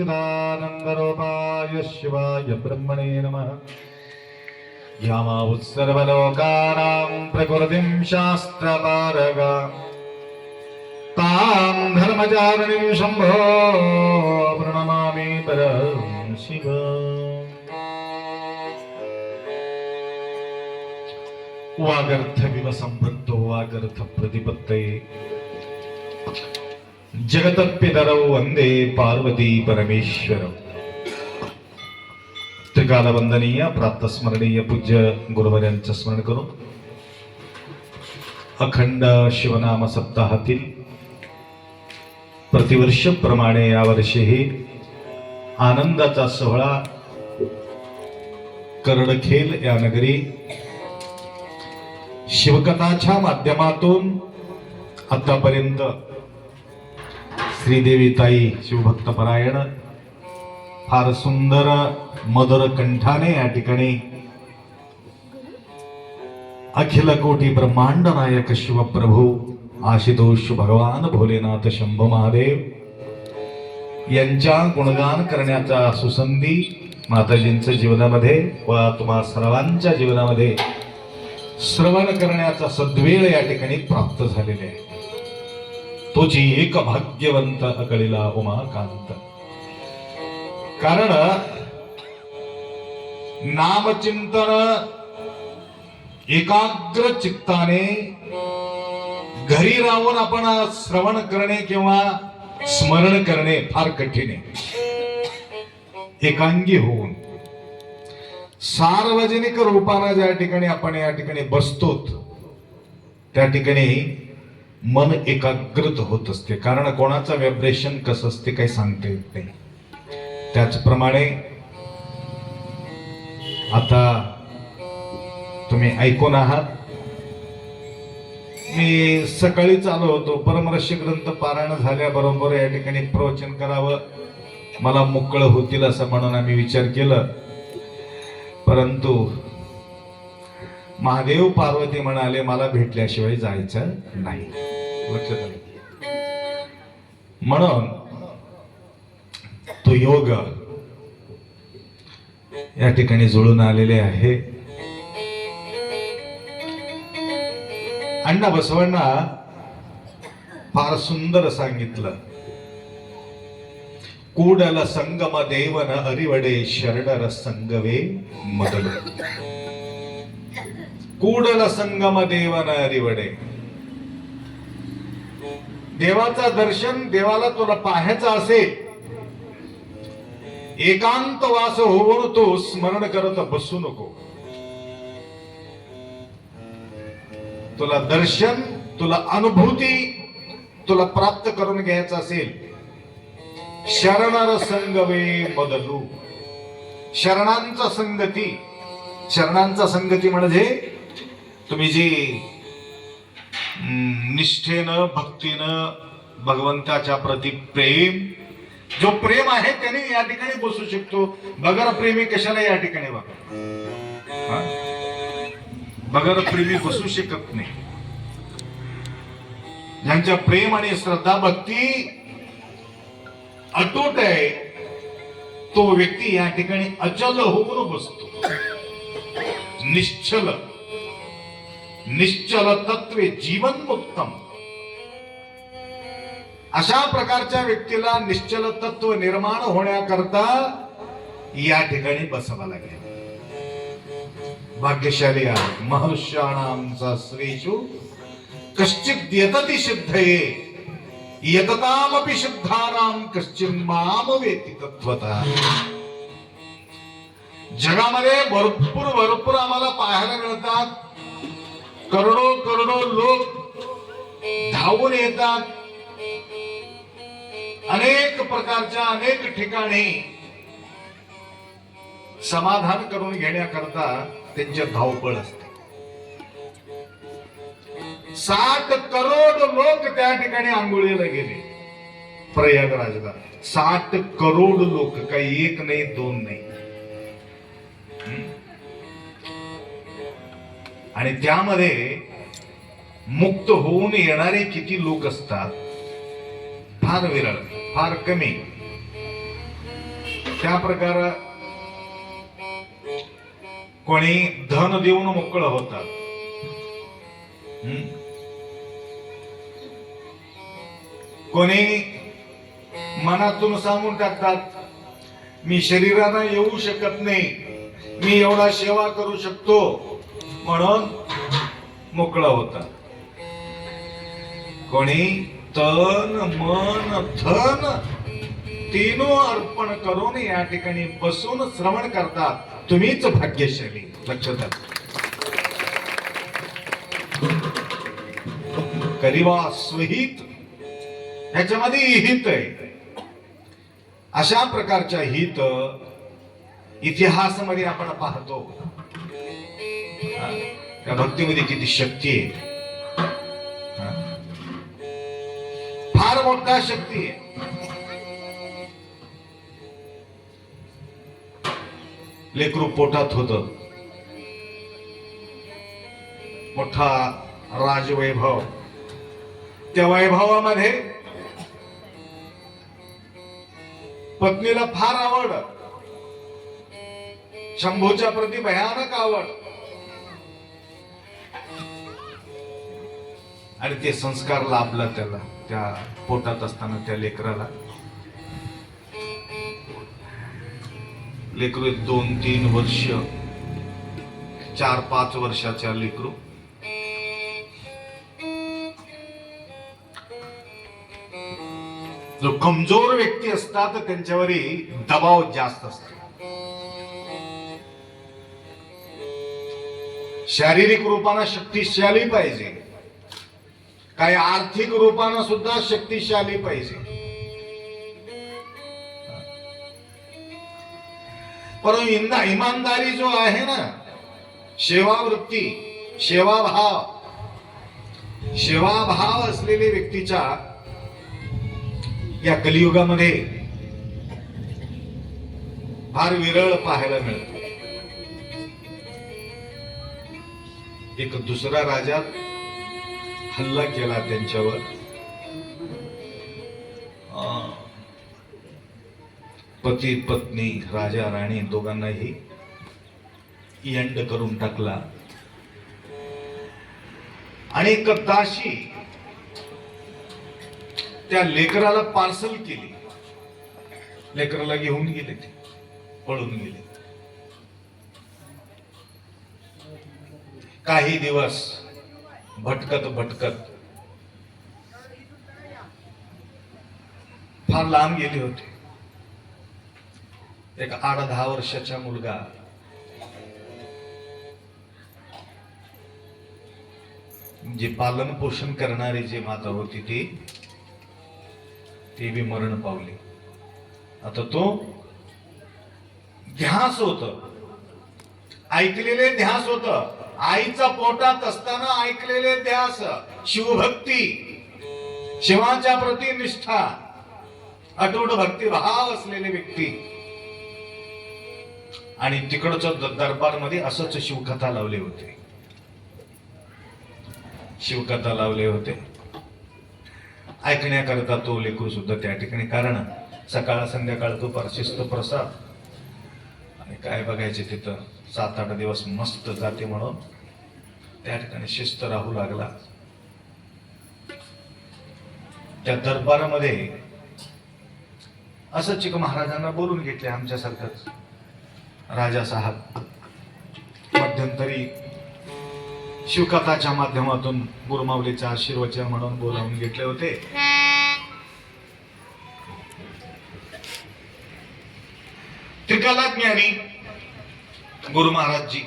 सच्चिदानन्दरूपाय शिवाय ब्रह्मणे नमः। यामावुः सर्वलोकानां प्रकृतिं शास्त्रपारगा तां धर्मचारिणीं शम्भो प्रणमामि परं शिव। वागर्थमिव सम्पृक्तो वागर्थ प्रतिपत्तये जगतपितरौ वंदे पार्वती परमेश्वरौ। त्रिकालवंदनीय प्रातस्मरणीय पूज्य गुरुवर्यांचं स्मरण करून अखंड शिवनाम सप्ताहातील प्रतिवर्षप्रमाणे यावर्षीही आनंदाचा सोहळा करडखेल या नगरी शिवकथाच्या माध्यमातून आतापर्यंत श्रीदेवी ताई शिवभक्तपरायण फार सुंदर मधुर कंठाने या ठिकाणी अखिल कोटी ब्रह्मांड नायक शिवप्रभू आशुतोष भगवान भोलेनाथ शंभू महादेव यांच्या गुणगान करण्याचा सुसंधी माताजींच्या जीवनामध्ये व तुम्हा सर्वांच्या जीवनामध्ये श्रवण करण्याचा सद्वेळ या ठिकाणी प्राप्त झालेले आहे। तोची एक भाग्यवंत अकळीला उमाकांत। कारण नामचिंतन एकाग्र चित्ताने घरी राहून आपण श्रवण करणे किंवा स्मरण करणे फार कठीण आहे। एकांगी होऊन सार्वजनिक रूपाने ज्या ठिकाणी आपण या ठिकाणी बसतो त्या ठिकाणी मन एकाग्रत होत असते। कारण कोणाचं व्हायब्रेशन कसं असते काही सांगता येत नाही। त्याचप्रमाणे आता तुम्ही ऐकून आहात, मी सकाळी चालू होतो परमर्षी ग्रंथ पारायण झाल्याबरोबर या ठिकाणी प्रवचन करावं, मला मोकळं होतील असं म्हणून आम्ही विचार केला। परंतु महादेव पार्वती म्हणाले मला भेटल्याशिवाय जायचं नाही। म्हणून तो योग या ठिकाणी जुळून आलेले आहे। अण्णा बसवण्णा फार सुंदर सांगितलं, कूडल संगम देवन अरिवडे शरणर संगवे मदल। कूडल संगम देवन अरिवडे, देवाचा दर्शन, देवाला तुला पाहायचं असेल, एकांत वास होऊन तो स्मरण करत बसू नको। तुला दर्शन, तुला अनुभूती तुला प्राप्त करून घ्यायचं असेल, शरणर संगवे बदलू। शरणांचा संगती, शरणांचा संगती म्हणजे तुम्ही जी निष्ठेनं भक्तीनं भगवंताच्या प्रति प्रेम, जो प्रेम आहे त्याने या ठिकाणी बसू शकतो। बगर प्रेमी कशाला या ठिकाणी बघा, बगर प्रेमी बसू शकत नाही। ज्यांच्या प्रेम आणि श्रद्धा भक्ती अतूट आहे तो व्यक्ती या ठिकाणी अचल होऊन बसतो। निश्चल, निश्चल तत्वे जीवन मुक्तम, अशा प्रकारच्या व्यक्तीला निश्चल तत्व निर्माण होण्याकरता या ठिकाणी बसावं लागेल। भाग्यशाली आहे महर्षाणांचा श्रेषु कश्चित् यतति सिद्धये यततामपि सिद्धानां कश्चिन् माम वेति तत्वतः। जगामध्ये भरपूर आम्हाला पाहायला मिळतात, करोडो लोक धावून येतात, अनेक प्रकारच्या अनेक ठिकाणी समाधान करून घेण्याकरता त्यांचे धावपळ असते। 60 करोड लोक त्या ठिकाणी आंघोळीला गेले प्रयागराजला। 60 करोड लोक, काही एक नाही दोन नाही। आणि त्यामध्ये मुक्त होऊन येणारे किती लोक असतात, फार विरळ, फार कमी। त्या प्रकार कोणी धन देऊन मोकळं होतात, कोणी मनातून सांगून टाकतात मी शरीरानं येऊ शकत नाही, मी एवढा सेवा करू शकतो म्हणून मोकळं होतात. कोणी तन मन धन तीनों अर्पण करून या ठिकाणी बसून श्रवण करतात. तुम्हीच भाग्यशाली. लक्षात घ्या. करिवा स्वहित, ह्याच्यामध्ये हित आहे. अशा प्रकारच्या हित इतिहासामध्ये आपण पाहतो. त्या भक्तीमध्ये किती शक्ती आहे, फार मोठा शक्ती आहे. लेकरू पोटात होत, मोठा राजवैभव. त्या वैभवामध्ये पत्नीला फार आवड, शंभूच्या प्रती भयानक आवड, आणि ते संस्कार लाभला त्याला त्या पोटात असताना त्या लेकराला. लेकरू 2-3 वर्ष, 4-5 वर्षाच्या लेकरू जो कमजोर व्यक्ती असतात त्यांच्यावरही दबाव जास्त असतो. शारीरिक रूपाने शक्तिशाली पाहिजे, काही आर्थिक रूपाने सुद्धा शक्तिशाली पाहिजे. परंतु इमानदारी जो आहे ना, सेवावृत्ती, सेवाभाव असलेल्या व्यक्तीच्या या कलियुगामध्ये फार विरळ पाहायला मिळतो. एक दुसरा राजा हल्ला केला त्यांच्यावर, पती पत्नी राजा राणी दोघांनाही एंड करून टाकला. आणि एक दासी त्या लेकराला पार्सल केली, लेकराला घेऊन गेले, ते पळून गेले. काही दिवस भटकत भटकत फार लांब गेले होते. एक 8-10 वर्षाचा मुलगा जे पालन पोषण करणारी जे माता होती ती बी मरण पावली. आता तो ध्यास होत, ऐकलेले ध्यास होत, आईचा पोटात असताना ऐकलेले ध्यास, शिवभक्ती, शिवाच्या प्रती निष्ठा, अटूट भक्तिभाव असलेले व्यक्ती. आणि तिकडचं दरबारमध्ये असंच शिवकथा लावले होते, शिवकथा लावले होते. ऐकण्याकरता तो लेकरू सुद्धा त्या ठिकाणी, कारण सकाळ संध्याकाळ तो शिस्त प्रसाद आणि काय बघायचे तिथं 7-8 दिवस मस्त जाते म्हणून त्या ठिकाणी शिस्त राहू लागला. त्या दरबारामध्ये असंच एक महाराजांना बोलून घेतले, आमच्यासारखंच राजा साहेब. मध्यंतरी शिवकथाच्या माध्यमातून गुरुमाऊलीचा आशीर्वचन म्हणून बोलावून घेतले होते. त्रिकालाज्ञानी गुरु महाराजजी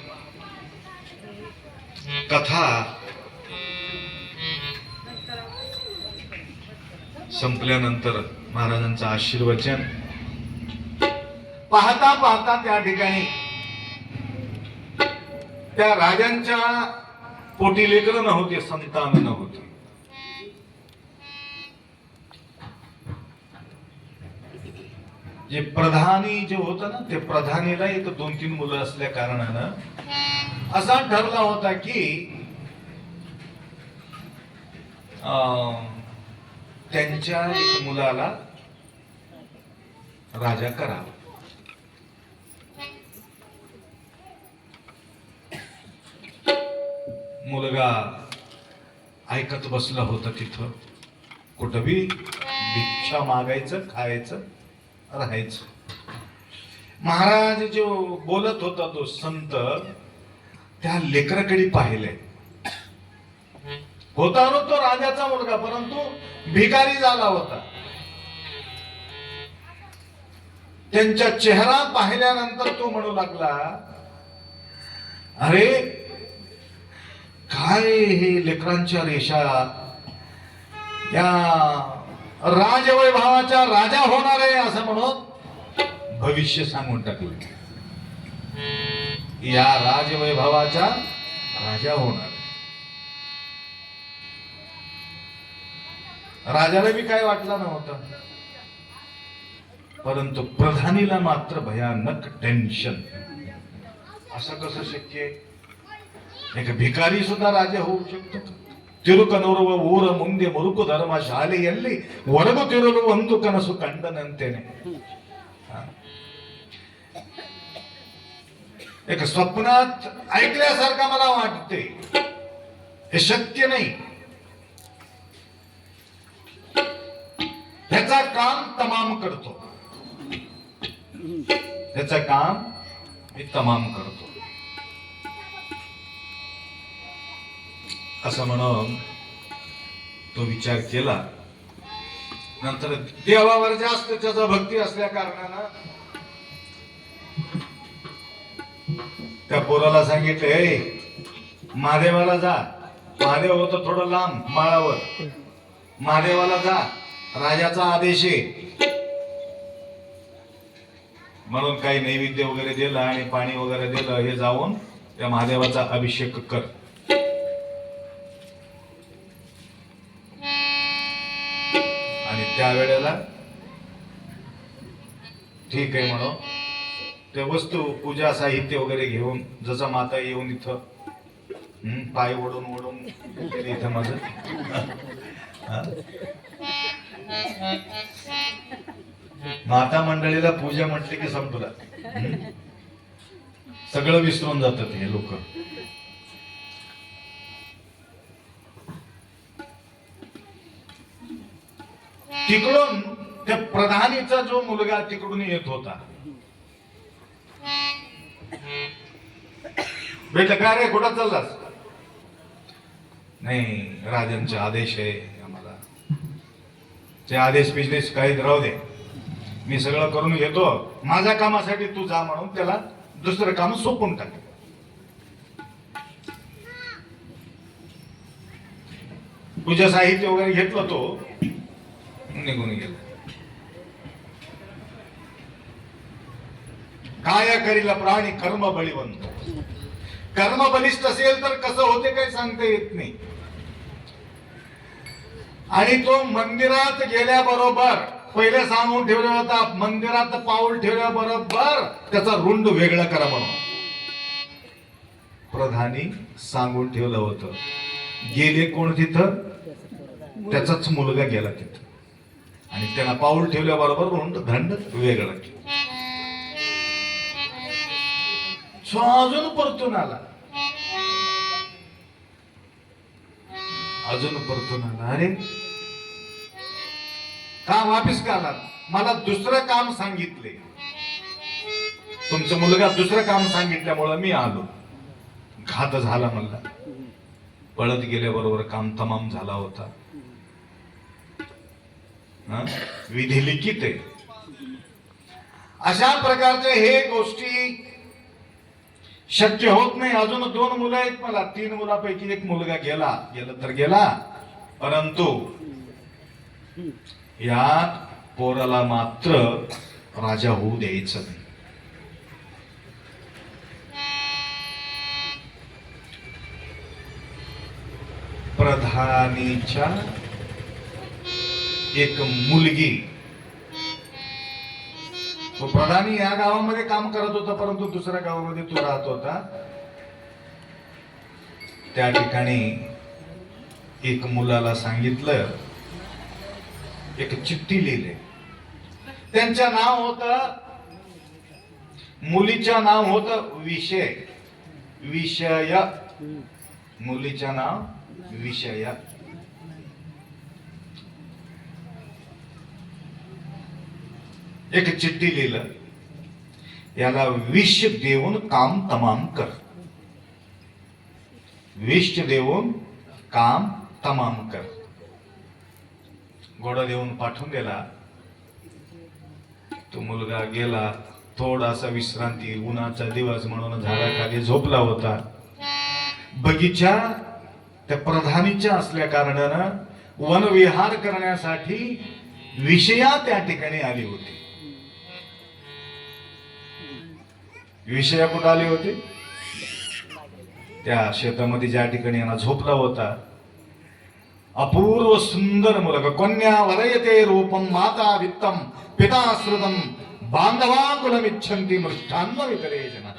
कथा संपल्यानंतर महाराजांचं आशीर्वचन पाहता पाहता त्या ठिकाणी त्या राजांच्या पोटी लेकरं नव्हते, संतान नव्हते. जे प्रधानी जे होतं ना, ते प्रधानीला एक 2-3 मुलं असल्या कारणानं असा ठरला होता की त्यांच्या एक मुलाला राजा करावा. मुलगा ऐकत बसला होता तिथं. कुठं बी भिक्षा मागायचं, खायचं, राहायचं. महाराज जो बोलत होता तो संत त्या लेकराकडे पाहिले. होता ना तो राजाचा मुलगा, परंतु भिकारी झाला होता. त्यांच्या चेहरा पाहिल्यानंतर तो म्हणू लागला, अरे काय हे लेकरांच्या रेषा, या राजवैभवाचा राजा होणार आहे असं म्हणून भविष्य सांगून टाकलं. या राजवैभवाचा राजा होणार. राजाला बी काय वाटलं नव्हतं, परंतु प्रधानीला मात्र भयानक टेन्शन. असं कसं शक्य आहे? एक भिकारी सुद्धा राजा होऊ शकतो. तिरुकनूरव ಊರ ಮುಂದೆ ಮುರುಕು ಧರ್ಮ ಶಾಲೆಯಲ್ಲಿ ಒರಗುತ್ತಿರಲು ಒಂದು ಕನಸು ಕಂಡನಂತೆನೆ. एक स्वप्नात ऐकल्यासारखा मला वाटते. हे शक्य नाही. ह्याचा काम तमाम करतो. ह्याचं काम मी तमाम करतो असं म्हणून तो विचार केला. नंतर देवावर जास्त त्याचा भक्ती असल्या कारणानं त्या पोराला सांगितले, महादेवाला जा. महादेव होतं थोडं लांब माळावर. महादेवाला जा, राजाचा आदेश आहे म्हणून काही नैवेद्य वगैरे दिलं आणि पाणी वगैरे दिलं. हे जाऊन त्या महादेवाचा अभिषेक कर. आणि त्यावेळेला ठीक आहे म्हणून ते वस्तू पूजा साहित्य वगैरे घेऊन, जसं माता येऊन इथं पाय ओढून ओढून इथं माझं माता मंडळीला पूजा म्हटली की संपलं. सगळं विसरून जातात हे लोक. तिकडून त्या प्रधानीचा जो मुलगा तिकडून येत होता. बेटा काय रे, कुठं चाललास? नाही, राजांचे आदेश आहे आम्हाला. ते आदेश बिजनेस काही राहू दे, मी सगळं करून घेतो. माझ्या कामासाठी तू जा म्हणून त्याला दुसरं काम सोपून टाक. पूजा साहित्य वगैरे घेतलं, तो निघून गेला. काय करीला प्राणी कर्म बळीवंत. कर्म बलिष्ठ असेल तर कसं होते काही सांगता येत नाही. आणि तो मंदिरात गेल्याबरोबर पहिले सांगून ठेवलं होता, मंदिरात पाऊल ठेवल्याबरोबर त्याचा रुंड वेगळा करा म्हणून प्रधानी सांगून ठेवलं होतं. गेले कोण तिथं? त्याचाच मुलगा गेला तिथं आणि त्याला पाऊल ठेवल्याबरोबर रुंड धंड वेगळा केला. अजून परतून आला, अजून परतून आला. अरे का वापिस का आला? मला दुसरं काम सांगितले. तुमचा मुलगा दुसरं काम सांगितल्यामुळे मी आलो. घात झाला मला. पळत गेल्याबरोबर काम तमाम झाला होता. विधी लिखित आहे. अशा प्रकारचे हे गोष्टी शक्य होत नाही. अजून 2 मुलं आहेत मला. 3 मुलापैकी एक मुलगा गेला तर गेला, परंतु या पोराला मात्र राजा होऊ द्यायचं नाही. प्रधानीच्या एक मुलगी, तो प्रधानी या गावामध्ये काम करत होता, परंतु दुसऱ्या गावामध्ये तो राहत होता. त्या ठिकाणी एक मुलाला सांगितलं, एक चिठ्ठी लिहिली. त्यांचं नाव होतं, मुलीचं नाव होतं विषय. मुलीच्या नाव विषया. एक चिठ्ठी लिहिलं, याला विष देऊन काम तमाम कर. विष देऊन काम तमाम कर. घोडा देऊन पाठवून दिला. तो मुलगा गेला. थोडासा विश्रांती, उन्हाचा दिवस म्हणून झाडाखाली झोपला होता. बगीचा त्या प्रधानीच्या असल्या कारणानं वनविहार करण्यासाठी विषया त्या ठिकाणी आली होती. विषया कुठं आले होते? त्या शेतामध्ये ज्या ठिकाणी यांना झोपला होता. अपूर्व सुंदर मुलगा. कन्या वरयते रूपम माता वित्तम पिता श्रुतम बांधवा कुलमिच्छन्ति मृष्टान्न वितरे जना.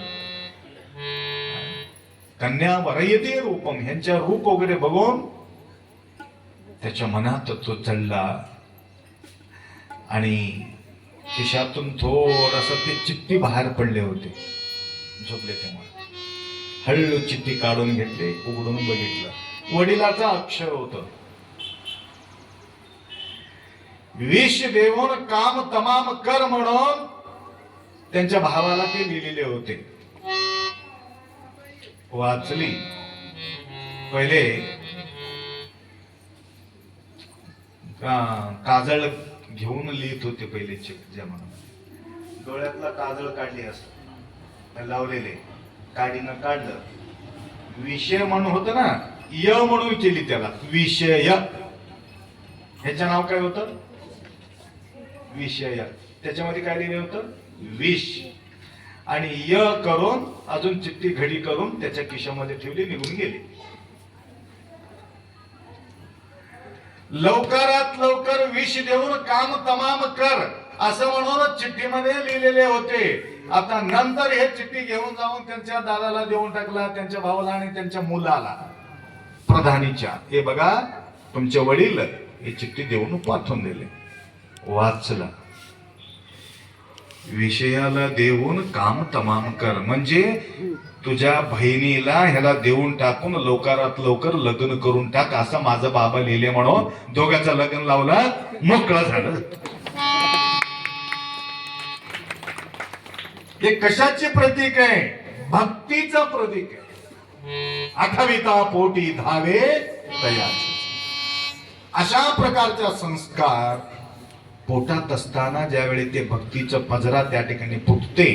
कन्या वरयते रूपम, ह्यांच्या रूप वगैरे बघून त्याच्या मनात तो चढला आणि खिशातून थोडस ते चिठ्ठी बाहेर पडले होते. झोपले तेव्हा हळू चिठ्ठी काढून घेतले, उघडून बघितलं. वडिलाचा अक्षर होत. विष देऊन काम तमाम कर म्हणून त्यांच्या भावाला ते लिहिलेले होते. वाचली. पहिले काजळ घेऊन लिहित होते पहिले जमाना. डोळ्यातला काजळ काढली असत लावलेले, काडीनं काढलं. विषय म्हणून होत ना, य म्हणून केली त्याला विषय. ह्याचं नाव काय होतं? विषय. त्याच्यामध्ये काय लिहिलं होतं? विष. आणि य करून अजून चिठ्ठी घडी करून त्याच्या खिशामध्ये ठेवली, निघून गेली. लवकरात लवकर विष देऊन काम तमाम कर असं म्हणून चिठ्ठीमध्ये लिहिलेले होते. आता नंतर हे चिठ्ठी घेऊन जाऊन त्यांच्या दादाला देऊन टाकला, त्यांच्या भावाला आणि त्यांच्या मुलाला प्रधानीच्या. हे बघा तुमचे वडील ही चिठ्ठी देऊन पाठवून दिले. वाचला. विषयाला देऊन काम तमाम कर म्हणजे तुझ्या बहिणीला ह्याला देऊन टाकून लवकरात लवकर लग्न करून टाक असं माझं बाबा लिहिले म्हणून दोघांचं लग्न लावलं, मोकळं झालं. हे कशाचे प्रतीक आहे? भक्तीचं प्रतीक आहे. आठविता पोटी धावे तयाचे. अशा प्रकारचा संस्कार पोटात असताना ज्यावेळी ते भक्तीचं पजरा त्या ठिकाणी फुटते,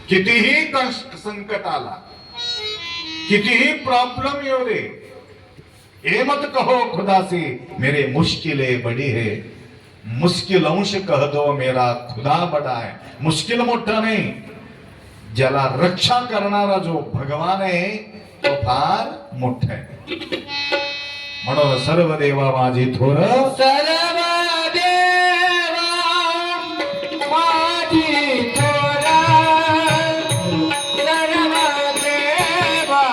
कितीही कष्ट संकट आला, कितीही प्रॉब्लेम येऊ दे, ये मत कहो खुदा से मेरे मुश्किलें बड़ी है, मुश्किल अंश कह दो मेरा खुदा बड़ा है. मुश्किल मोठा नाही, ज्याला रक्षा करणारा जो भगवान आहे तो फार मोठा आहे. म्हणून सर्व देवा माझी थोर, सर्व देवा माझी थोर, सर्व देवा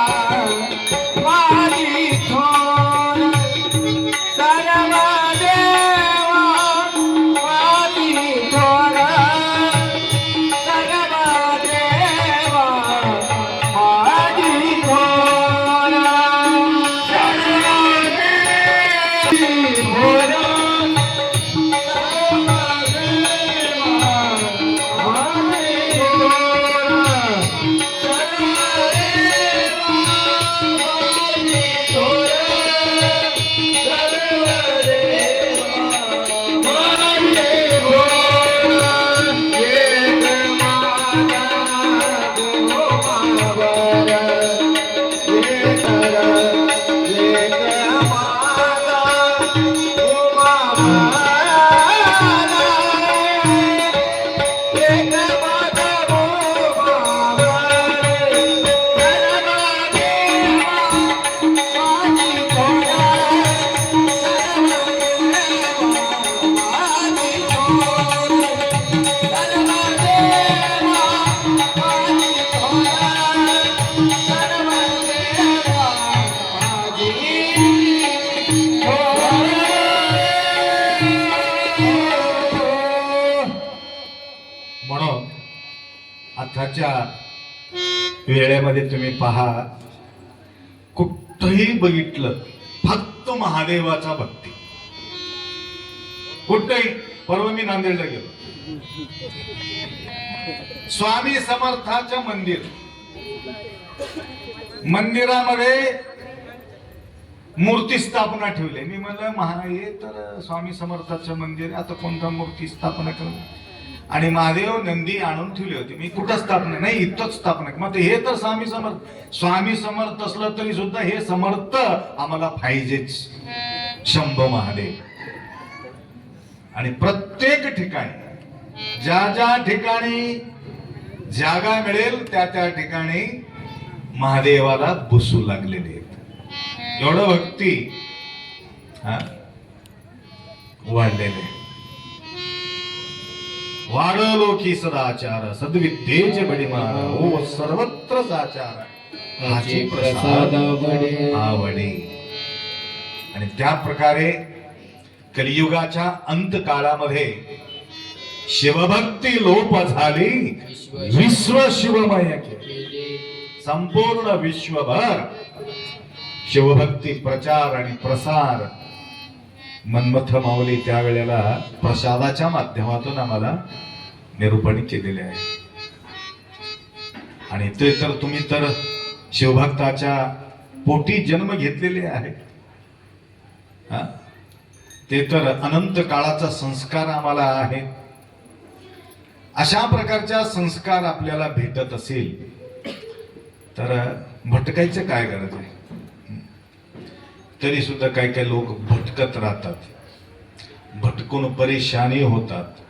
माझी थोर, सर्व देवा माझी थोर, सर्व देवा माझी थोर, म्हणून आताच्या वेळेमध्ये तुम्ही पहा, कुठंही बघितलं फक्त महादेवाचा भक्ती. कुठंही. परवा मी नांदेडला गेलो, स्वामी समर्थाचं मंदिरामध्ये मूर्ती स्थापना ठेवली. मी म्हणलं हे तर स्वामी समर्थाचं मंदिर, आता कोणता मूर्ती स्थापना करणार? आणि महादेव नंदी आणून ठेवली होती. मी कुठं स्थापना? नाही, इथंच स्थापना. मग हे तर स्वामी समर्थ असलं तरी सुद्धा हे समर्थ आम्हाला पाहिजेच, शंभो महादेव. आणि प्रत्येक ठिकाणी ज्या ठिकाणी जागा मिळेल त्या ठिकाणी महादेवाला बसू लागलेले आहेत. एवढं भक्ती वाढलेले. वाढलो की सदाचार सद्विद्येचे बडीमार हो सर्वत्र साचार हाची प्रसाद आवडे. आणि त्या प्रकारे कलियुगाच्या अंत काळामध्ये शिवभक्ती लोप झाली, विश्व शिवमय केले. संपूर्ण विश्वभर शिवभक्ती प्रचार आणि प्रसार मन्मथ माऊली त्यावेळेला प्रसादाच्या माध्यमातून आम्हाला निरूपण केलेले आहे. आणि ते तर तुम्ही तर शिवभक्ताच्या पोटी जन्म घेतलेले आहे. ते तर अनंत काळाचा संस्कार आम्हाला आहे. अशा प्रकारच्या संस्कार आपल्याला भेटत असेल तर भटकायचं काय गरज आहे? तरी सुद्धा काही काही लोक भटकत राहतात, भटकून परेशानी होतात.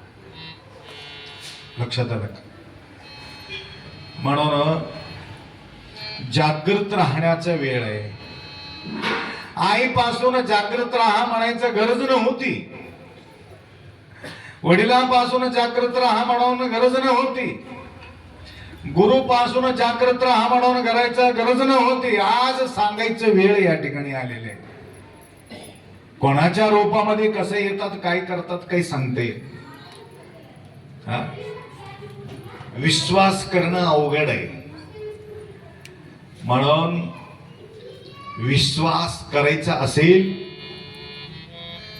लक्षात आलं का? म्हणून जागृत राहण्याचा वेळ आहे. आईपासून जागृत राहा म्हणायचं गरज नव्हती, वडिलांपासून जागृत राहा म्हणून गरज नव्हती, गुरुपासून जागृत राहा म्हणून करायचं गरज नव्हती. आज सांगायचं वेळ या ठिकाणी आलेले आहे. कोणाच्या रूपामध्ये कसे येतात, काय करतात, काही सांगते. विश्वास करणं अवघड आहे. म्हणून विश्वास करायचा असेल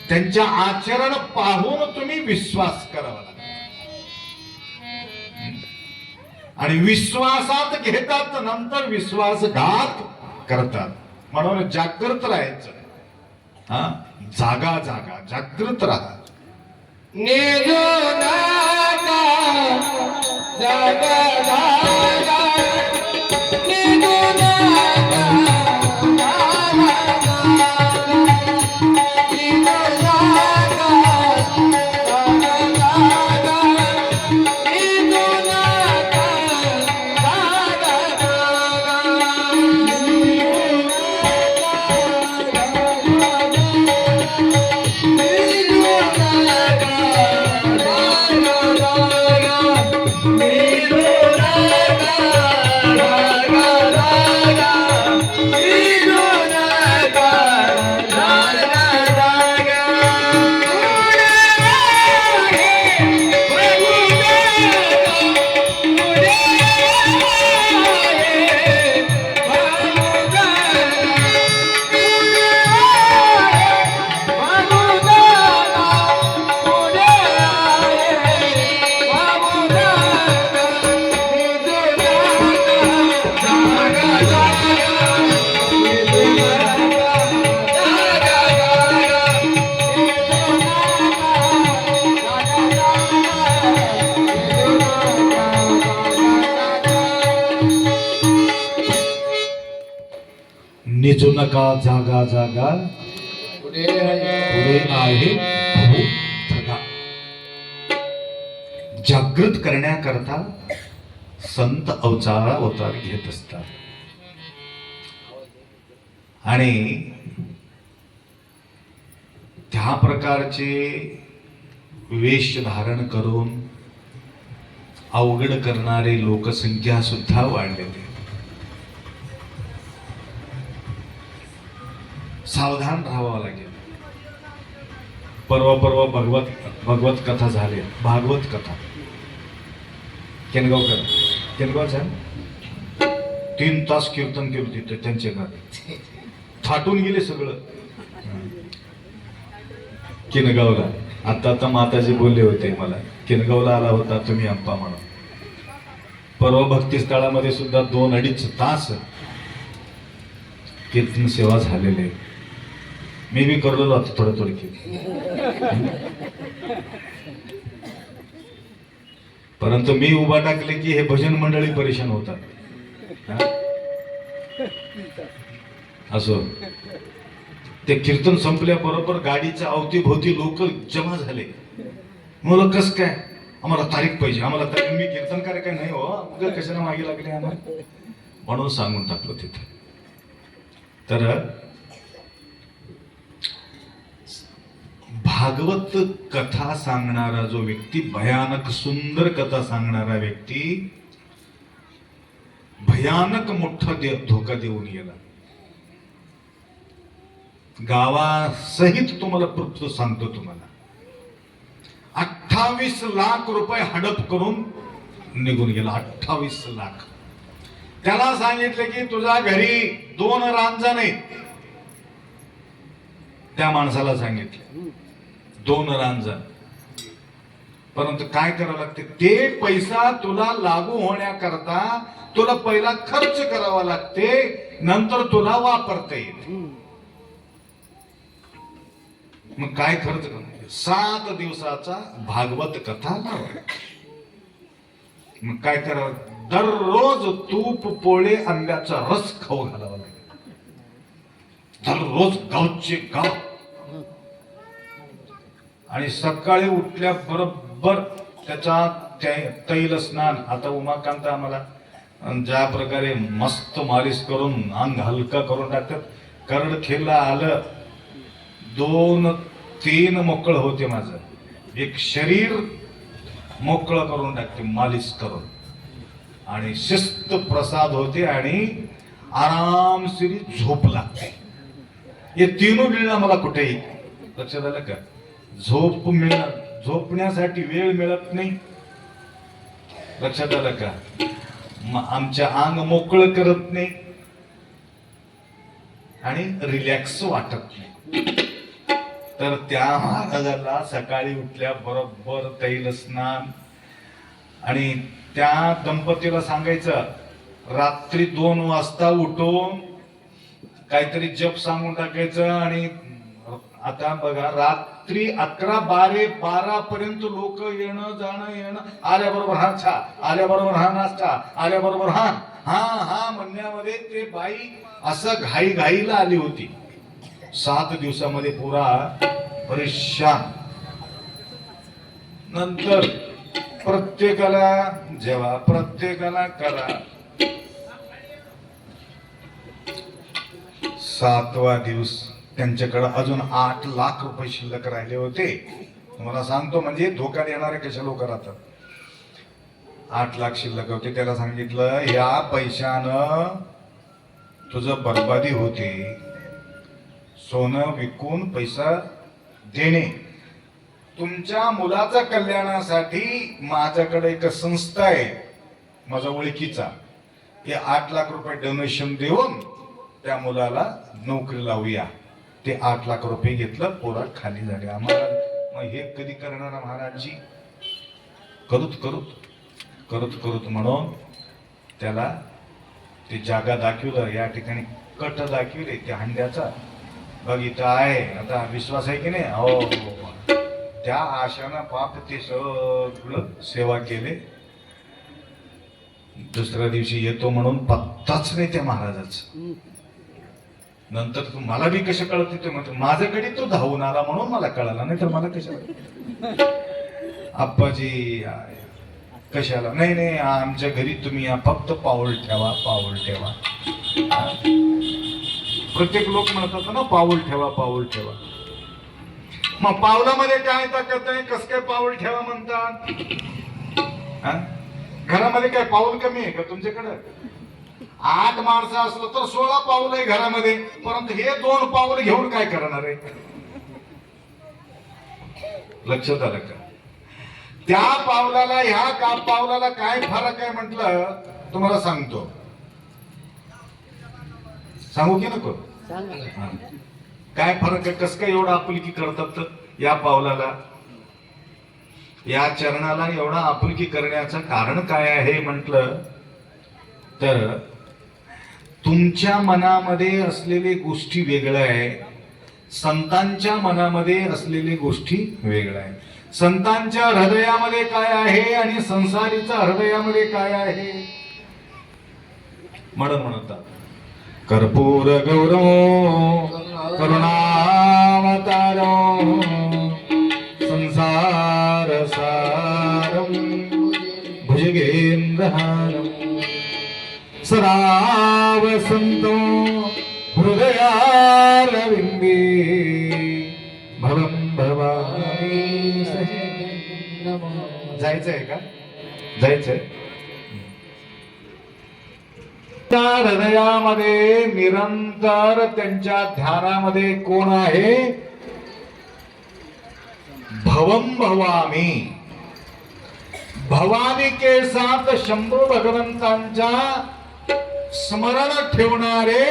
त्यांच्या आचरण पाहून तुम्ही विश्वास करावा लागेल. आणि विश्वासात घेतात, नंतर विश्वासघात करतात. म्हणून जागृत राहायचं. जागा जागृत राहा. निजो नाका जागा जागा निजो नाका निजू नका जागा जागा पुढे आहे भूतगा. जागृत करण्याकरता संत अवतार घेत असतात. आणि त्या प्रकारचे वेश धारण करून अवघड करणारे लोकसंख्या सुद्धा वाढलेली. सावधान राहावं लागेल. परवा भगवत कथा झाली. भागवत कथा केनगावकर 3 तास कीर्तन केलं तिथे त्यांच्या घरात. फाटून गेले सगळं. किनगावला आता माताजी बोलले होते मला, किनगावला आला होता तुम्ही अंपा म्हणून. परवा भक्तिस्थळामध्ये सुद्धा 2-2.5 तास कीर्तन सेवा झालेले. मी बी करलेलो आता थोडं थोडकी. परंतु मी उभा टाकले की हे भजन मंडळी परेशान होतात. असो, ते कीर्तन संपल्याबरोबर गाडीच्या अवतीभोवती लोक जमा झाले. मुलं कस काय, आम्हाला तारीख पाहिजे, आम्हाला तारीख. मी कीर्तनकार काय नाही हो, उगा कशाला मागे लागले आम्हाला, म्हणून सांगून टाकलो तिथे. तर भागवत कथा सांगणारा जो व्यक्ती, भयानक सुंदर कथा सांगणारा व्यक्ती भयानक मोठा धोका देऊन गेला. गावासहित तुम्हाला प्रूफ सांगतो तुम्हाला. 28 लाख रुपये हडप करून निघून गेला. 28 लाख. त्याला सांगितलं की तुझ्या घरी 2 रांजण आहेत. त्या माणसाला सांगितलं 2 रांजण. परंतु काय करावं लागते, ते पैसा तुला लागू होण्याकरता तुला पहिला खर्च करावा लागते, नंतर तुला वापरता येते. मग काय खर्च करणार, 7 दिवसाचा भागवत कथा लावा. मग काय करावं, दररोज तूप पोळे आंब्याचा रस खाऊ घालावा लागेल. दररोज गावचे गाव. आणि सकाळी उठल्या बरोबर त्याचा तैल स्नान. आता उमाकांत आम्हाला ज्या प्रकारे मस्त मालिश करून अंग हलका करून टाकतात. करडखेला आलं 2-3 मोकळ होते. माझं एक शरीर मोकळं करून टाकते मालिश करून. आणि शिस्त प्रसाद होते आणि आरामशीरी झोप लागते. हे तीनू मिळणं मला कुठेही. लक्षात आलं का, झोपण्यासाठी वेळ मिळत नाही. लक्षात आलं का, आमच्या अंग मोकळं करत नाही आणि रिलॅक्स वाटत नाही. तर त्या महाराजाला सकाळी उठल्या बरोबर तैल स्नान. आणि त्या दंपतीला सांगायचं रात्री 2 वाजता उठून काहीतरी जप सांगून टाकायचं. आणि आता बघा, रात्री 11-12 पर्यंत लोक येणं जाणं आल्याबरोबर हा चहा, आल्याबरोबर हा नाश्ता, आल्याबरोबर हा हा हा म्हणण्यामध्ये ते बाई असं घाईला आली होती. 7 दिवसामध्ये पुरा परेशान. नंतर प्रत्येकाला जेवा, प्रत्येकाला करा. 7वा दिवस त्यांच्याकडे अजून 8 लाख रुपये शिल्लक राहिले होते. तुम्हाला सांगतो, म्हणजे धोका देणारे कशा लोक राहतात. 8 लाख शिल्लक होते. त्याला सांगितलं या पैशानं तुझं बर्बादी होते. सोनं विकून पैसा देणे. तुमच्या मुलाच्या कल्याणासाठी माझ्याकडे एक संस्था आहे माझा ओळखीचा. हे 8 लाख रुपये डोनेशन देऊन त्या मुलाला नोकरी लावूया. ते 8 लाख रुपये घेतलं, पोरा खाली झाले. आम्हाला मग हे कधी करणार महाराजजी. करूत म्हणून त्याला ते जागा दाखवलं. या ठिकाणी कट दाखवले त्या हंड्याचा. बघ इथं आहे. आता विश्वास आहे की नाही. हो, त्या आशानं पाप ते सगळं सेवा केले. दुसऱ्या दिवशी येतो म्हणून पत्ताच नाही त्या महाराजाचा. नंतर मला बी कसं कळत ते म्हणतो, माझ्याकडे तो धावून आला म्हणून मला कळाला, नाही तर मला कशाला. आप्पाजी कशाला, नाही आमच्या घरी तुम्ही या, फक्त पाऊल ठेवा. प्रत्येक लोक म्हणतात ना पाऊल ठेवा. मग पावलामध्ये काय ताकद आहे, कस काय पाऊल ठेवा म्हणतात. घरामध्ये काय पाऊल कमी आहे का तुमच्याकडे. 8 माणसं असलं तर 16 पाऊल आहे घरामध्ये. परंतु हे 2 पाऊल घेऊन काय करणार आहे. लक्षात आलं का. त्या पावलाला ह्या पावलाला काय फरक आहे म्हटलं तुम्हाला सांगतो. सांगू की नको. हा. काय फरक आहे? कस काय एवढा आपुलकी करतात या पावलाला, या चरणाला एवढा आपुलकी करण्याचं कारण काय आहे म्हटलं तर तुमच्या मनामध्ये असलेली गोष्टी वेगळ्या आहे, संतांच्या मनामध्ये असलेली गोष्टी वेगळ्या आहे. संतांच्या हृदयामध्ये काय आहे आणि संसारीच्या हृदयामध्ये काय आहे म्हणतात. कर्पूर गौरव करुणावतारो संसार सारम भुजगेंद्रहारम सदा वसंतो हृदयारविंदे भवं भवानी सहितं. जायचंय का? जायचंय. त्या हृदयामध्ये निरंतर त्यांच्या ध्यानामध्ये कोण आहे? भवम भवामी, भवानी के साथ शंभू भगवंतांच्या स्मरण ठेवणारे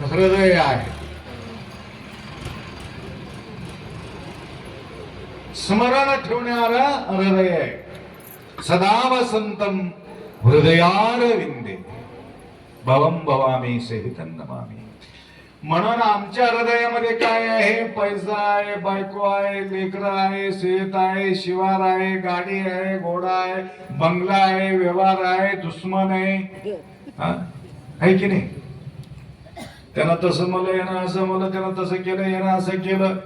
हृदय आहे. स्मरण ठेवणारा हृदय आहे. सदा वसंतम हृदयारविंदे भवम भवामी सेवितं नमामि. म्हणून आमच्या हृदयामध्ये काय आहे? पैसा आहे, बायको आहे, लेकरं आहे, शेत आहे, शिवार आहे, गाडी आहे, घोडा आहे, बंगला आहे, व्यवहार आहे, दुश्मन आहे. आहे की नाही? त्यानं तसं मला, यानं असं मला, त्यानं तसं केलं, यानं असं केलं.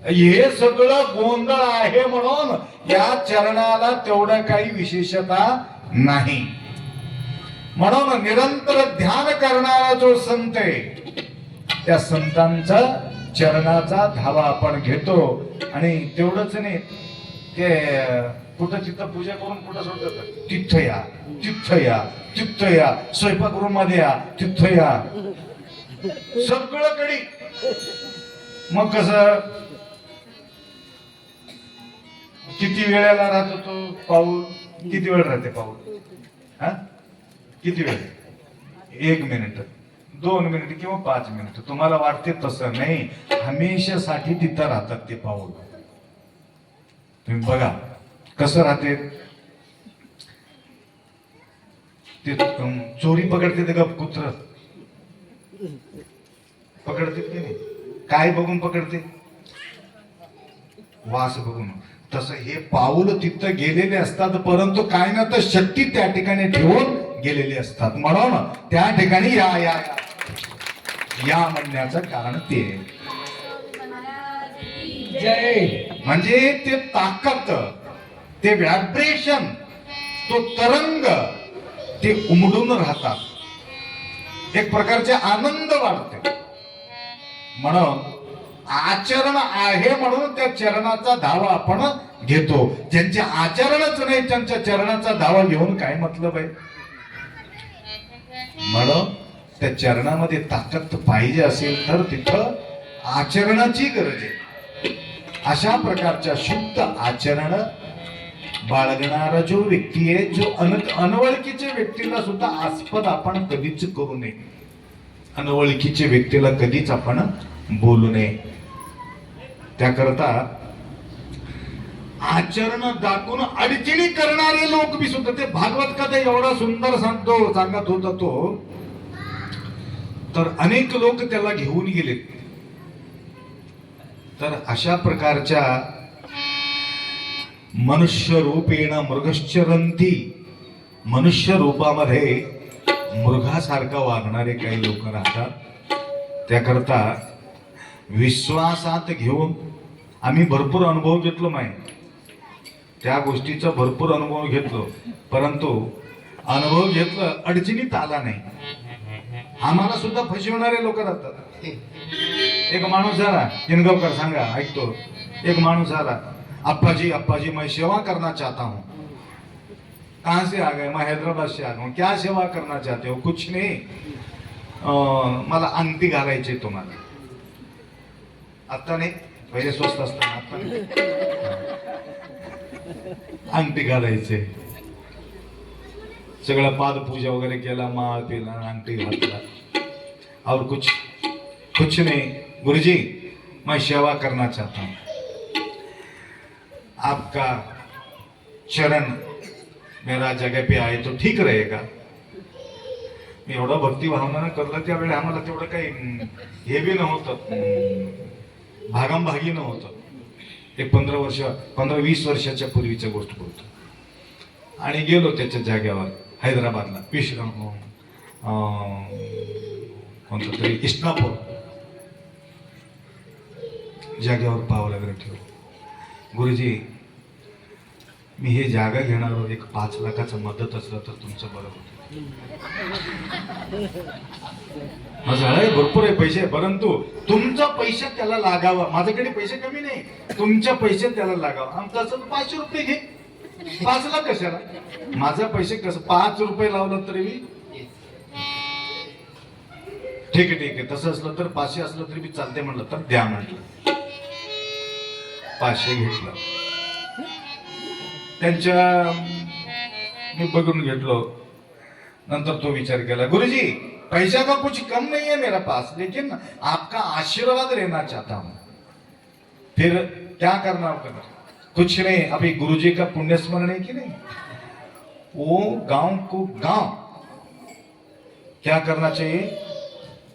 हे सगळं गोंधळ आहे. म्हणून या चरणाला तेवढं काही विशेषता नाही. म्हणून निरंतर ध्यान करणारा जो संत आहे त्या संतांचा चरणाचा धावा आपण घेतो. आणि तेवढंच नाही, ते कुठं तिथं पूजा करून कुठं सोडतात, तिथं या, तिथं या, तिथं या, स्वयंपाक रूम मध्ये या, तिथं या, सगळं कडी. मग कसं किती वेळेला राहतो तो पाऊल? किती वेळ राहते पाऊल? हा, किती वेळ? 1 मिनिट, 2 मिनिट किंवा 5 मिनिट. तुम्हाला वाटते तसं नाही, हमेशासाठी तिथं राहतात ते पाऊल. तुम्ही बघा कसं राहते. ते चोरी पकडते ते गप, कुत्र पकडते की नाही? काय बघून पकडते? वास बघून. तसं हे पाऊल तिथं गेलेले असतात, परंतु काय ना तर शक्ती त्या ठिकाणी ठेवून गेलेले असतात. म्हणून त्या ठिकाणी या या या म्हणण्याचं कारण ते जय. म्हणजे ते ताकद, ते व्हायब्रेशन, तो तरंग ते उमडून राहतात. एक प्रकारचे आनंद वाढते. म्हणून आचरण आहे म्हणून त्या चरणाचा धावा आपण घेतो. ज्यांचे आचरणच नाही त्यांच्या चरणाचा धावा घेऊन काय मतलब आहे? म्हणून त्या चरणामध्ये ताकद पाहिजे असेल तर तिथं आचरणाची गरज आहे. अशा प्रकारच्या शुद्ध आचरण बाळगणारा जो व्यक्ती आहे, जो अनवळखीच्या व्यक्तीला सुद्धा आस्पद आपण कधीच करू नये. अनवळखीच्या व्यक्तीला कधीच आपण बोलू नये. त्याकरता आचरण दाखवून अडचणी करणारे लोक बी सुद्धा, ते भागवत कथा एवढा सुंदर सांगत होता तो, तर अनेक लोक त्याला घेऊन गेले. तर अशा प्रकारच्या मनुष्य रूपेण मृगश्चरंती, मनुष्य रूपामध्ये मृगासारखा वागणारे काही लोक राहतात. त्याकरता विश्वासात घेऊन आम्ही भरपूर अनुभव घेतलो माहिती, त्या गोष्टीचा भरपूर अनुभव घेतलो, परंतु अनुभव घेतलं अडचणीत आला नाही. आम्हाला सुद्धा फसवणारे लोक राहतात. एक माणूस आला, किनगावकर सांगा ऐकतो. एक माणूस आला, अप्पाजी अप्पाजी मैं सेवा करना चाहता हूँ. कहाँ से आ गए? मैं हैदराबाद से आ गया हूँ. क्या सेवा करना चाहते हो? कुछ नहीं, मला अंगठी घालायची तुम्हाला. आता नाही, पहिले स्वस्त असताना, आता अंगठी घालायचे. सगळं पाद पूजा वगैरे केला, माळ पिला, अंगठी घातला. और कुछ कुछ नहीं गुरुजी, मैं सेवा करना चाहता हूँ, आपका चरण मेरा जगह पे आए तो ठीक रहेगा. मी एवढं भक्ती भावनानं करलं त्यावेळी आम्हाला तेवढं काही हे बी नव्हतं, भागामभागी नव्हतं. एक 15-20 वर्षाच्या पूर्वीची गोष्ट बोलतो. आणि गेलो त्याच्या जाग्यावर हैदराबादला, विश्राम कोणतं तरी इस्नापूर जागेवर पावलं वगैरे ठेवलं. गुरुजी, मी हे जागा घेणार, एक 5 लाखाचं मदत असलं तर तुमचं बरं होतं. माझं आहे भरपूर आहे पैसे, परंतु तुमचा पैसे त्याला लागावा. माझ्याकडे पैसे कमी नाही, तुमच्या पैसे त्याला लागावा. आमचा 500 रुपये घे, 5 लाख कशाला? माझा पैसे कसं 5 रुपये लावलं तरी मी ठीक आहे तसं असलं तर 500 असलं तरी मी चालते म्हणलं तर द्या म्हटलं. 500 घेतलं त्यांच्या, मी बघून घेतलो. नंतर तो विचार केला, गुरुजी पैसा का कुछ कम नहीं है मेरा पास, लेकिन आपका आशीर्वाद लेना चाहता हूं. फिर क्या करना होगा? कुछ नहीं, अभी गुरुजी का पुण्य स्मरण है कि नहीं, वो गांव को गांव क्या करना चाहिए,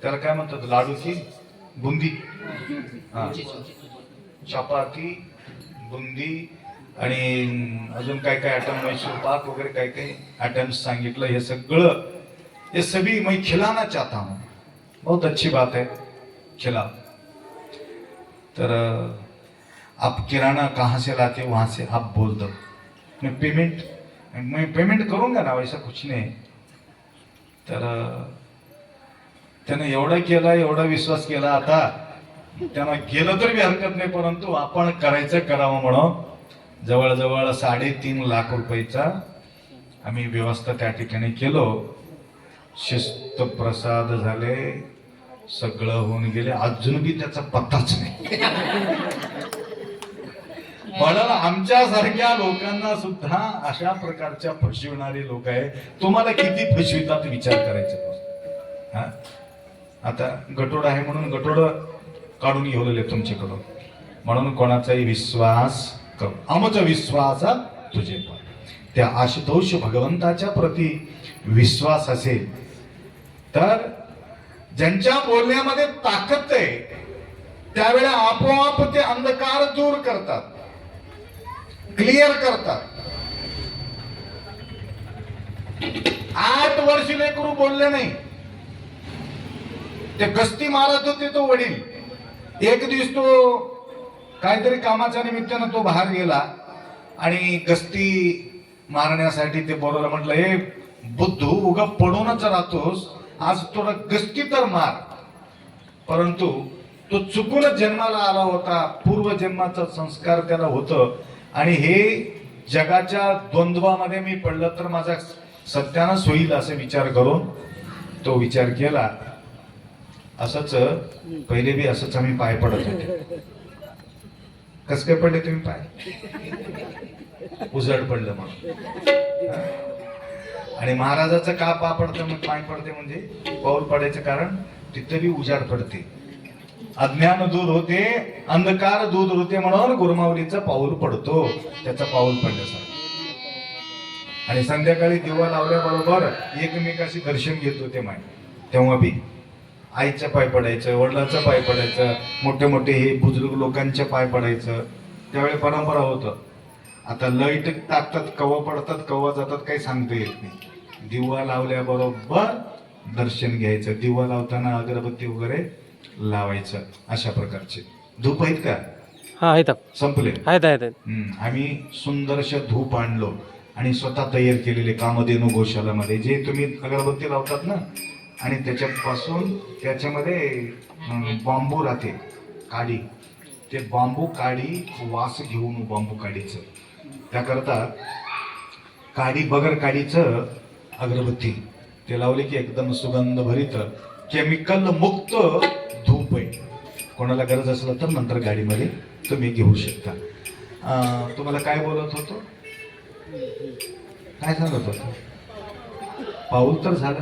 त्याला काय म्हणतात, लाडू की बुंदी, हा, चपाती, बुंदी आणि अजून काय काय आयटम, मैसूर पाक वगैरे काय काय आयटम्स सांगितलं. हे सगळं, ये सभी मैं खिलाना चाहता हूँ. बहुत अच्छी बात है, खिला. तर आप किराना कहाँ से लाते हो, वहाँ से आप बोल दो, मैं पेमेंट करूंगा ना, वैसा कुछ नहीं. तर त्याने एवढा केला, एवढा विश्वास केला. आता त्यांना केलं तरी हरकत नाही, परंतु आपण करावं म्हणून जवळजवळ 3.5 लाख रुपयाचा आम्ही व्यवस्था त्या ठिकाणी केलो. शिस्त प्रसाद झाले, सगळं होऊन गेले, अजून बी त्याचा पत्ताच नाही. म्हणून आमच्यासारख्या लोकांना सुद्धा अशा प्रकारच्या फसविणारे लोक आहे. तुम्हाला किती फसवितात विचार करायचा. हा, आता गटोड आहे म्हणून गटोड काढून घेऊन तुमच्याकडून, म्हणून कोणाचाही विश्वास करू. आमचा विश्वास तुझे पण. त्या आशुतोष भगवंताच्या प्रती विश्वास असेल तर ज्यांच्या बोलण्यामध्ये ताकद आहे, त्यावेळेला आपोआप ते अंधकार दूर करतात, क्लिअर करतात. 8 वर्ष लेकरू बोलले नाही, ते गस्ती मारत होते. तो वडील एक दिवस तो काहीतरी कामाच्या निमित्तानं तो बाहेर गेला आणि गस्ती मारण्यासाठी ते बरोबर म्हटलं, हे बुद्धू उगा पडूनच राहतोस, आज थोडा गस्ती तर मार. परंतु तो चुकूनच जन्माला आला होता, पूर्वजन्माचा संस्कार त्याला होतं. आणि हे जगाच्या द्वंद्वामध्ये मी पडलं तर माझा सत्यानाश होईल असा विचार करून तो विचार केला. असंच पहिले बी असंच आम्ही पाय पडत होते. कस काय पडले तुम्ही पाय? उजड पडलं मग. आणि महाराजाचं का पडतं मग पाय पडते म्हणजे पाऊल पडायचं कारण तिथे बी उजाड पडते. अज्ञान दूर होते, अंधकार दूर होते, म्हणून गुरुमाऊलीचं पाऊल पडतो, त्याचं पाऊल पडल्यासारखं. आणि संध्याकाळी दिवा लावल्याबरोबर एकमेकाशी दर्शन घेत होते माय. तेव्हा बी आईच्या पाय पडायचं, वडिलाचं पाय पडायचं, मोठे मोठे हे बुजुर्ग लोकांच्या पाय पडायचं. त्यावेळी परंपरा होतं. आता लाईट टाकतात, कवा पडतात कवा जातात काही सांगता येत नाही. दिवा लावल्याबरोबर दर्शन घ्यायचं. दिवा लावताना अगरबत्ती वगैरे लावायचं. अशा प्रकारचे धूप आहेत का? हा आहेत, संपले आहेत. आम्ही सुंदरशा धूप आणलो आणि स्वतः तयार केलेले कामधेनू गोशालामध्ये जे तुम्ही अगरबत्ती लावतात ना, आणि त्याच्यापासून त्याच्यामध्ये बांबू राहते काडी, ते बांबू काडी वास घेऊन बांबू काडीचं त्याकरता काडी बगर काडीचं अगरबत्ती ते लावले की एकदम सुगंध भरित केमिकल मुक्त धूप आहे. कोणाला गरज असलं तर नंतर गाडीमध्ये तुम्ही घेऊ शकता. तुम्हाला काय बोलत होतो, काय सांगत होतो? पाऊल तर झालं,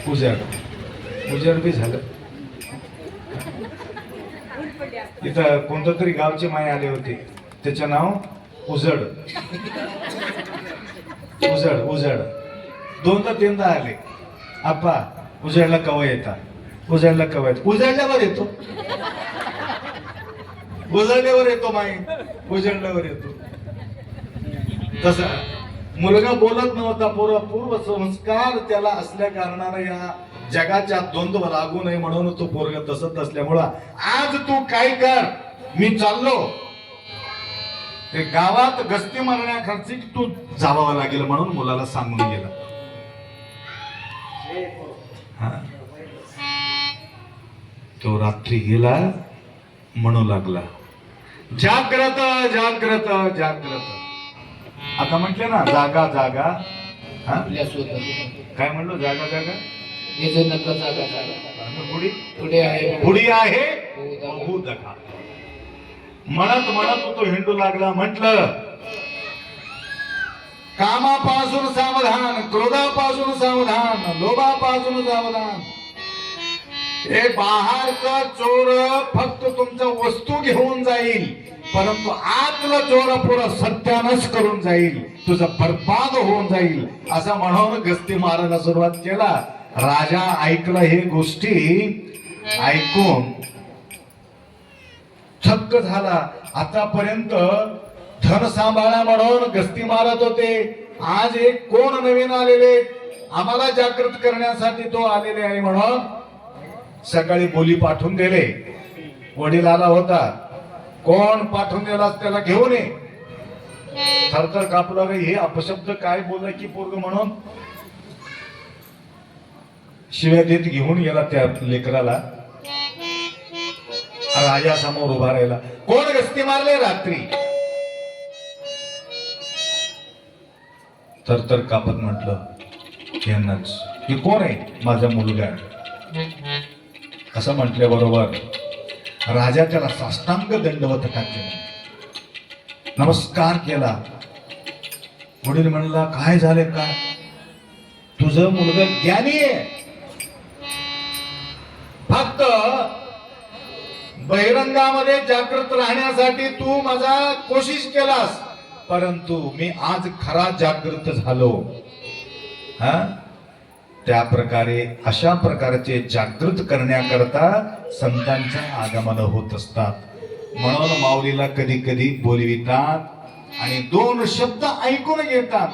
उजाड बी झालं, इथं कोणतं तरी गावचे माय आले होते, त्याचं नाव उजड. उजड उजड दोनदा तीनदा आले. आप्पा उजडला कवा येता, उजडला कवा येतो. उजडल्यावर येतो, उजळल्यावर येतो माई, उजळल्यावर येतो. तसा मुलगा बोलत नव्हता, पूर्व संस्कार त्याला असल्या कारणानं या जगाच्या द्वंद्व लागू नये म्हणून तो पोरगा तसंच असल्यामुळं आज तू काय कर, मी चाललो ते गावात गस्ती मारण्याखाली तू जावावं लागेल म्हणून मुलाला सांगून गेला. हा? तो रात्री गेला, म्हणू लागला जाग्रत जाग्रत जाग्रत. आता म्हटले ना जागा जागा. हा? आपल्या स्वतः काय म्हणलो, जागा जागा. हे जो नका जागा जागा बुडी पुढे आहे बुडी आहे बहु दगा. म्हणत म्हणत तो हिंडू लागला. म्हटलं कामापासून सावधान, क्रोधापासून सावधान, लोभापासून सावधान. हे बाहेरचा चोर फक्त तुमचा वस्तू घेऊन जाईल, परंतु आतला चोर पुरा सत्यानाश करून जाईल, तुझा बर्बाद होऊन जाईल, असं म्हणून गस्ती मारायला सुरुवात केला. राजा ऐकलं हे गोष्टी ऐकून थक्क झाला. आतापर्यंत धन सांभाळा म्हणून गस्ती मारत होते, आज एक कोण नवीन आलेले आम्हाला जागृत करण्यासाठी तो आलेले आहे म्हणून सकाळी बोली पाठवून दिले. वडील आला होता, कोण पाठवून दिला त्याला घेऊन ये. थरथर कापला रे, हे अपशब्द काय बोलला की पोरग म्हणून शिव्या देत घेऊन गेला त्या लेकराला. राजा समोर उभा राहिला. कोण गस्ती मारले रात्री? तर कापत म्हटलं यांनाच. हे कोण आहे? माझा मुलगा. असं म्हटल्याबरोबर राजा त्याला साष्टांग दंडवत टाकले, नमस्कार केला. वडील म्हणला काय झाले काय? तुझं मुलगा ज्ञानी आहे, फक्त बहिरंगामध्ये जागृत राहण्यासाठी तू माझा कोशिश केलास, परंतु मी आज खरा जागृत झालो. हा, त्या प्रकारे अशा प्रकारचे जागृत करण्याकरता संतांच्या आगमन होत असतात. म्हणून माऊलीला कधी कधी बोलवितात आणि दोन शब्द ऐकून घेतात.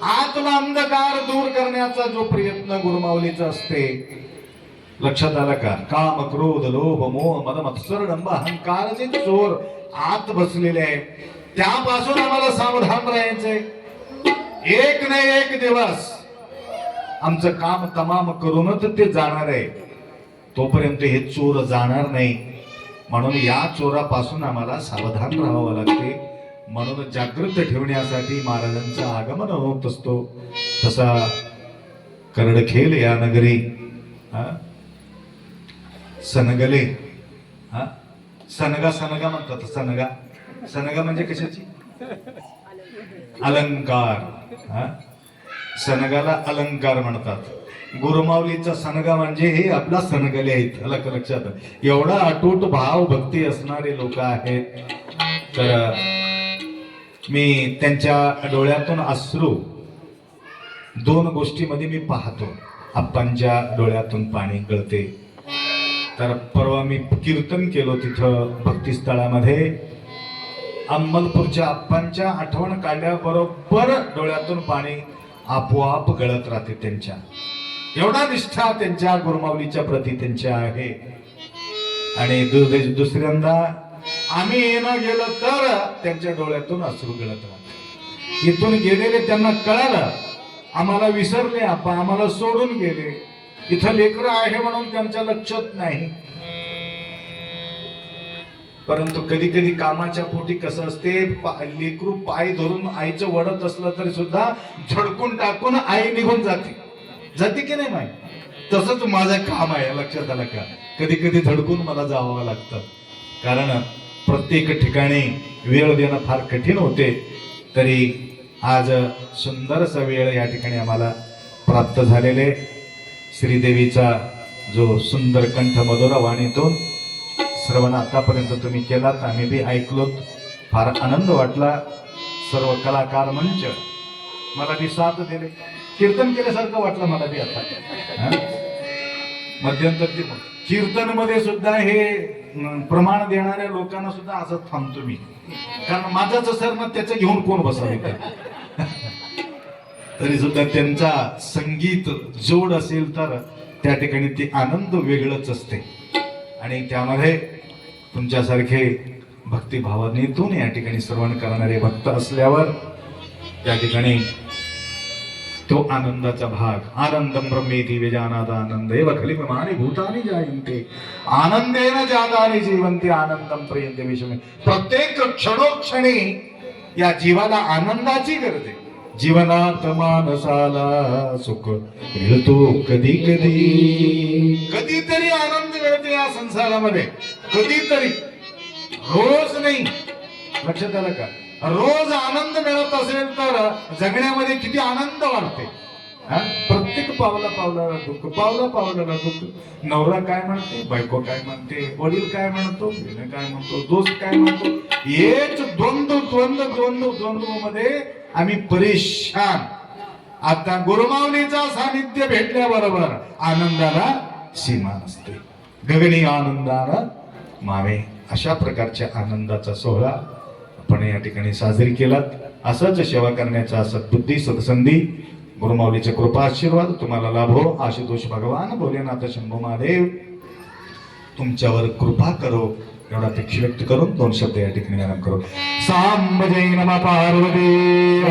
आतला अंधकार दूर करण्याचा जो प्रयत्न गुरुमाऊलीचा असते, लक्षात आला का? काम क्रोध लोभ मोह मद मत्सर डंब अहंकारचे चोर आत बसलेले आहे, त्यापासून आम्हाला सावधान राहायचंय. एक नाही एक दिवस आमचं काम तमाम करूनच ते जाणार आहे, तोपर्यंत हे चोर जाणार नाही. म्हणून या चोरापासून आम्हाला सावधान राहावं लागते. म्हणून जागृत ठेवण्यासाठी महाराजांचं आगमन होत असतो. तसा करडखेल या नगरी सनगले. हा, सनगा सनगा म्हणतात. सनगा सनगा म्हणजे कशाची? अलंकार. हा, सनगाला अलंकार म्हणतात. गुरुमाऊलीचा सनगा म्हणजे हे आपला सनगले आहेत. लक्षात, एवढा अटूट भाव भक्ती असणारे लोक आहेत. तर मी त्यांच्या डोळ्यातून अश्रू दोन गोष्टीमध्ये मी पाहतो. आप्पांच्या डोळ्यातून पाणी गळते. तर परवा मी कीर्तन केलो तिथं भक्तिस्थळामध्ये. अम्मलपूरच्या आप्पांच्या आठवण काढल्याबरोबर डोळ्यातून पाणी आपोआप गळत राहते. त्यांच्या एवढा निष्ठा त्यांच्या गुरुमाऊलीच्या प्रती त्यांच्या आहे. आणि दुसऱ्यांदा आम्ही येणं गेलो तर त्यांच्या डोळ्यातून अश्रू गळत राहते. इथून गेलेले त्यांना कळालं आम्हाला विसरले, आप्पा आम्हाला सोडून गेले. इथं लेकरं आहे म्हणून त्यांच्या लक्षात नाही. परंतु कधी कधी कामाच्या पोटी कसं असते, लेकरू पाय धरून आईचं वडत असलं तरी सुद्धा झडकून टाकून आई निघून जाते की नाही माहिती? तसंच माझं काम आहे. लक्षात आलं का? कधी कधी धडकून मला जावं लागतं, कारण प्रत्येक ठिकाणी वेळ देणं फार कठीण होते. तरी आज सुंदरसा वेळ या ठिकाणी आम्हाला प्राप्त झालेले. श्रीदेवीचा जो सुंदर कंठ मधुर वाणीतून श्रवण आतापर्यंत तुम्ही केलात, आम्ही बी ऐकलोत, फार आनंद वाटला. सर्व कलाकार मंच मला बी साथ दिले, कीर्तन केल्यासारखं वाटलं मला बी आता. हा? मध्यंतर कीर्तन मध्ये सुद्धा हे प्रमाण देणाऱ्या लोकांना सुद्धा असं थांबतो मी, कारण माझाच सर ना त्याचं घेऊन कोण बसावे तरी सुद्धा त्यांचा संगीत जोड असेल तर त्या ठिकाणी ते आनंद वेगळंच असते. आणि त्यामध्ये तुमच्यासारखे भक्तिभावनेतून या ठिकाणी श्रवण करणारे भक्त असल्यावर त्या ठिकाणी तो आनंदाचा भाग. आनंदम ब्रह्मेति विजानाद आनंदेव खलिममानि भूतानि जायन्ते आनंदेन जातानि जीवन्ते आनंदम प्रयन्ते विषमे. प्रत्येक क्षणोक्षणी या जीवाला आनंदाची गरज आहे. जीवनात मानसाला सुख मिळतो कधी कधी, कधीतरी आनंद मिळतो या संसारामध्ये, कधीतरी, रोज नाही. लक्षात आलं का? रोज आनंद मिळत असेल तर जगण्यामध्ये किती आनंद वाटते. प्रत्येक पावला पावलाला दुःख, पावला पावलाला दुःख. नवरा काय म्हणते, बायको काय म्हणते, वडील काय म्हणतो, मुलगा काय म्हणतो, दोस्त काय म्हणतो, हेच द्वंद्व द्वंद्व द्वंद्व द्वंद्व मध्ये आम्ही परेशान. आता गुरुमाऊलीचा सानिध्य भेटल्याबरोबर आनंदाला सीमा नसते. गगनी आनंदाला मावे. अशा प्रकारच्या आनंदाचा सोहळा आपण या ठिकाणी साजरी केलात. असंच सेवा करण्याचा सद्बुद्धी सत्संधी गुरुमाऊलीचे कृपा आशीर्वाद तुम्हाला लाभो. आशुतोष भगवान भोलेनाथ शंभू महादेव तुमच्यावर कृपा करो एवढा अपेक्षा व्यक्त करून 2 शब्द या ठिकाणी आरंभ करू. सांब जय नमः पार्वती.